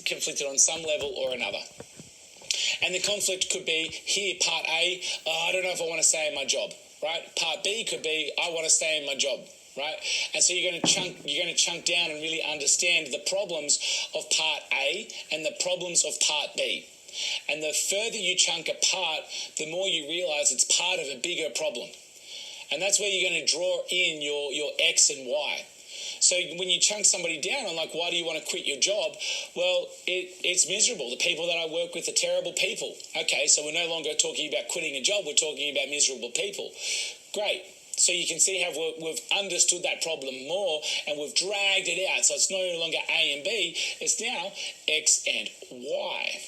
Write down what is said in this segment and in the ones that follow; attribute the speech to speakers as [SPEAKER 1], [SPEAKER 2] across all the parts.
[SPEAKER 1] conflicted on some level or another. And the conflict could be here, part A, I don't know if I want to stay in my job, right? Part B could be, I want to stay in my job, right? And so you're going to chunk down and really understand the problems of part A and the problems of part B. And the further you chunk apart, the more you realize it's part of a bigger problem. And that's where you're going to draw in your X and Y. So when you chunk somebody down on, like, why do you want to quit your job? Well, it's miserable. The people that I work with are terrible people. Okay, so we're no longer talking about quitting a job. We're talking about miserable people. Great. So you can see how we've understood that problem more and we've dragged it out. So it's no longer A and B. It's now X and Y.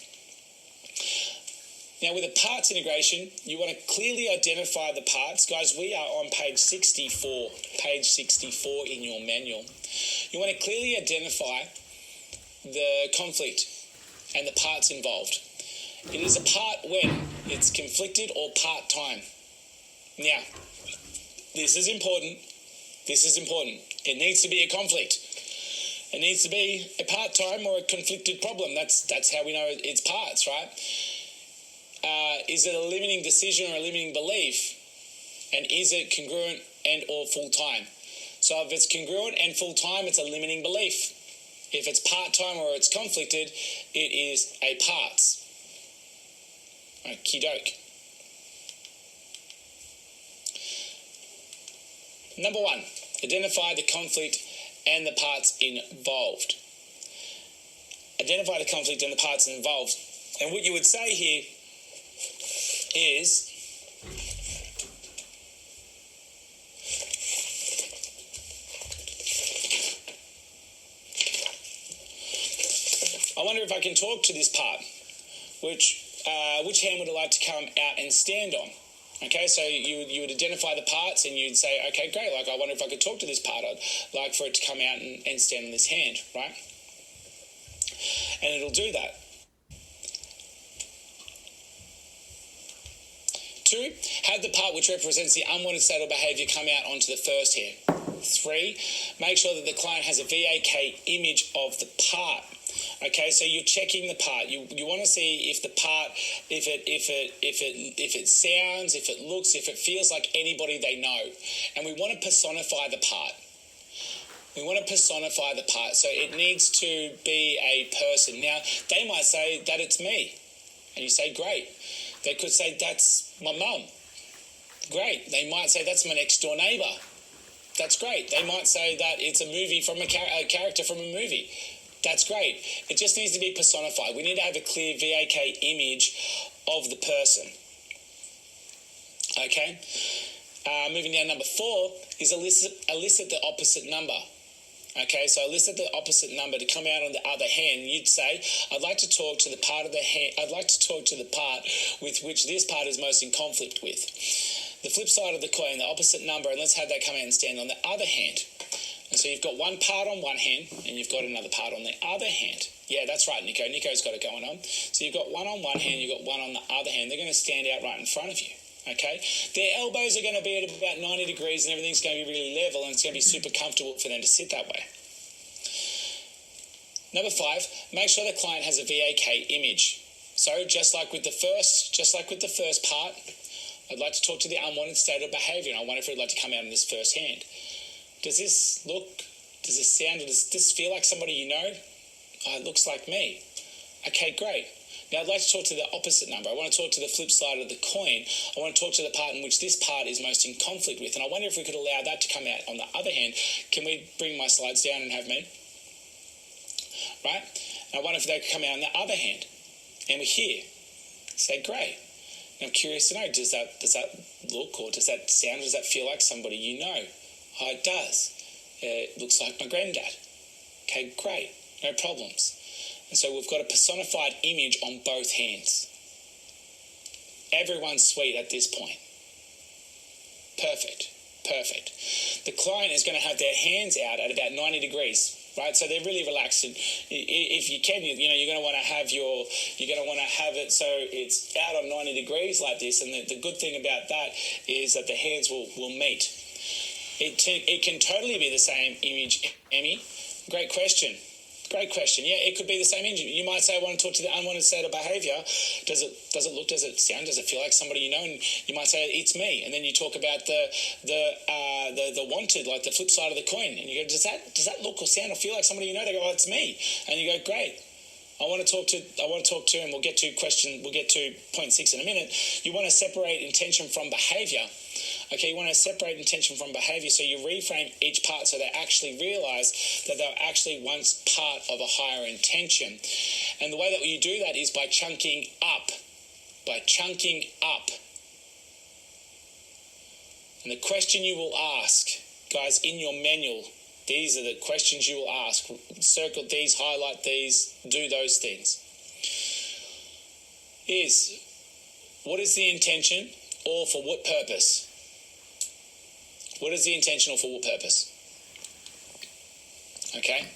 [SPEAKER 1] Now, with a parts integration, you want to clearly identify the parts. Guys, we are on page 64 in your manual. You want to clearly identify the conflict and the parts involved. It is a part when it's conflicted or part-time. Now, this is important. It needs to be a conflict. It needs to be a part-time or a conflicted problem. That's how we know it's parts, right? Is it a limiting decision or a limiting belief? And is it congruent and or full-time? So if it's congruent and full-time, it's a limiting belief. If it's part-time or it's conflicted, it is a parts. Okie doke. Number 1, identify the conflict and the parts involved. Identify the conflict and the parts involved. And what you would say here is I wonder if I can talk to this part. Which hand would I like to come out and stand on? Okay, so you would identify the parts and you'd say, okay, great, like I wonder if I could talk to this part. I'd like for it to come out and stand on this hand, right? And it'll do that. 2, have the part which represents the unwanted state or behaviour come out onto the first hand. 3, make sure that the client has a VAK image of the part. Okay, so you're checking the part. You want to see if the part, if it sounds, if it looks, if it feels like anybody they know. And we want to personify the part. So it needs to be a person. Now, they might say that it's me. And you say, great. They could say, that's my mum. Great. They might say, that's my next door neighbour. That's great. They might say that it's a movie from a character from a movie. That's great. It just needs to be personified. We need to have a clear VAK image of the person. Okay? Moving down, number 4 is elicit the opposite number. Okay, so elicit the opposite number to come out on the other hand. You'd say, I'd like to talk to the part of the hand. I'd like to talk to the part with which this part is most in conflict with. The flip side of the coin, the opposite number, and let's have that come out and stand on the other hand. And so you've got one part on one hand, and you've got another part on the other hand. Yeah, that's right, Nico. Nico's got it going on. So you've got one on one hand, you've got one on the other hand. They're going to stand out right in front of you. Okay, their elbows are going to be at about 90 degrees and everything's going to be really level and it's going to be super comfortable for them to sit that way. Number 5, make sure the client has a VAK image. So just like with the first part, I'd like to talk to the unwanted state of behaviour and I wonder if it'd like to come out in this first hand. Does this look, does this sound, does this feel like somebody you know? Oh, it looks like me. Okay, great. Now, I'd like to talk to the opposite number. I want to talk to the flip side of the coin. I want to talk to the part in which this part is most in conflict with. And I wonder if we could allow that to come out on the other hand. Can we bring my slides down and have me? Right? And I wonder if they could come out on the other hand. And we're here. Say, great. And I'm curious to know, does that look or does that sound, does that feel like somebody you know? Oh, it does. It looks like my granddad. Okay, great. No problems. And so we've got a personified image on both hands. Everyone's sweet at this point. Perfect. The client is going to have their hands out at about 90 degrees, right? So they're really relaxed. And if you can, you're going to want to have it so it's out on 90 degrees like this. And the good thing about that is that the hands will meet. It can totally be the same image, Emmy. Great question. Great question. Yeah, it could be the same engine. You might say, I want to talk to the unwanted state of behaviour. Does it look, does it sound, does it feel like somebody you know? And you might say, it's me. And then you talk about the wanted, like the flip side of the coin. And you go, does that look or sound or feel like somebody you know? They go, oh, it's me. And you go, great. I want to talk to, and we'll get to point 6 in a minute. You want to separate intention from behaviour. Okay, you want to separate intention from behaviour, so you reframe each part so they actually realise that they're actually once part of a higher intention. And the way that you do that is by chunking up. And the question you will ask, guys, in your manual, these are the questions you will ask. Circle these, highlight these, do those things. Is, what is the intention, or for what purpose? What is the intention, or for what purpose? Okay?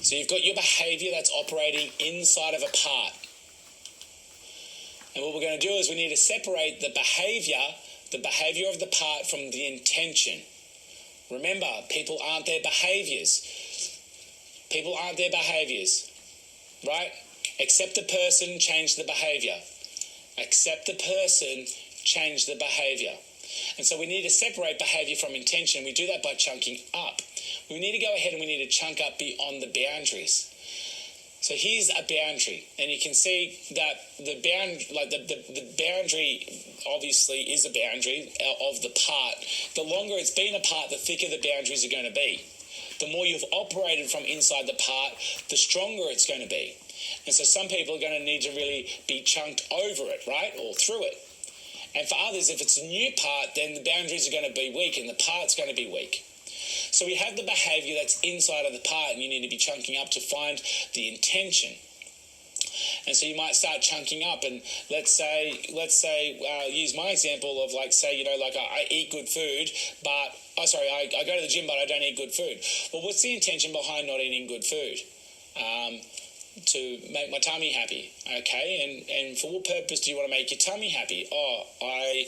[SPEAKER 1] So you've got your behaviour that's operating inside of a part. And what we're going to do is we need to separate the behaviour of the part from the intention. Remember, people aren't their behaviours. People aren't their behaviours, right? Accept the person, change the behaviour. Accept the person, change the behaviour. And so we need to separate behaviour from intention. We do that by chunking up. We need to go ahead and we need to chunk up beyond the boundaries. So here's a boundary, and you can see that the boundary obviously is a boundary of the part. The longer it's been a part, the thicker the boundaries are going to be. The more you've operated from inside the part, the stronger it's going to be. And so some people are going to need to really be chunked over it, right, or through it. And for others, if it's a new part, then the boundaries are going to be weak and the part's going to be weak. So we have the behaviour that's inside of the part, and you need to be chunking up to find the intention. And so you might start chunking up, and let's say, use my example of I eat good food, but I go to the gym, but I don't eat good food. Well, what's the intention behind not eating good food? To make my tummy happy, okay? And for what purpose do you want to make your tummy happy? Oh, I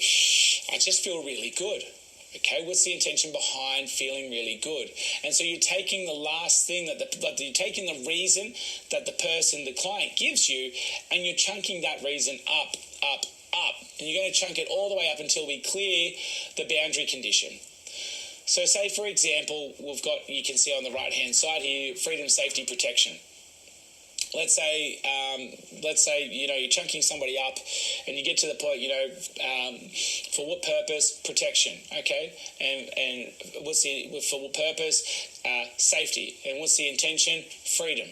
[SPEAKER 1] just feel really good. Okay, what's the intention behind feeling really good? And so you're taking the last thing you're taking the reason that the client gives you, and you're chunking that reason up. And you're going to chunk it all the way up until we clear the boundary condition. So say, for example, you can see on the right-hand side here, freedom, safety, protection. Let's say you're chunking somebody up, and you get to the point, for what purpose? Protection, okay? And for what purpose? Safety. And what's the intention? Freedom.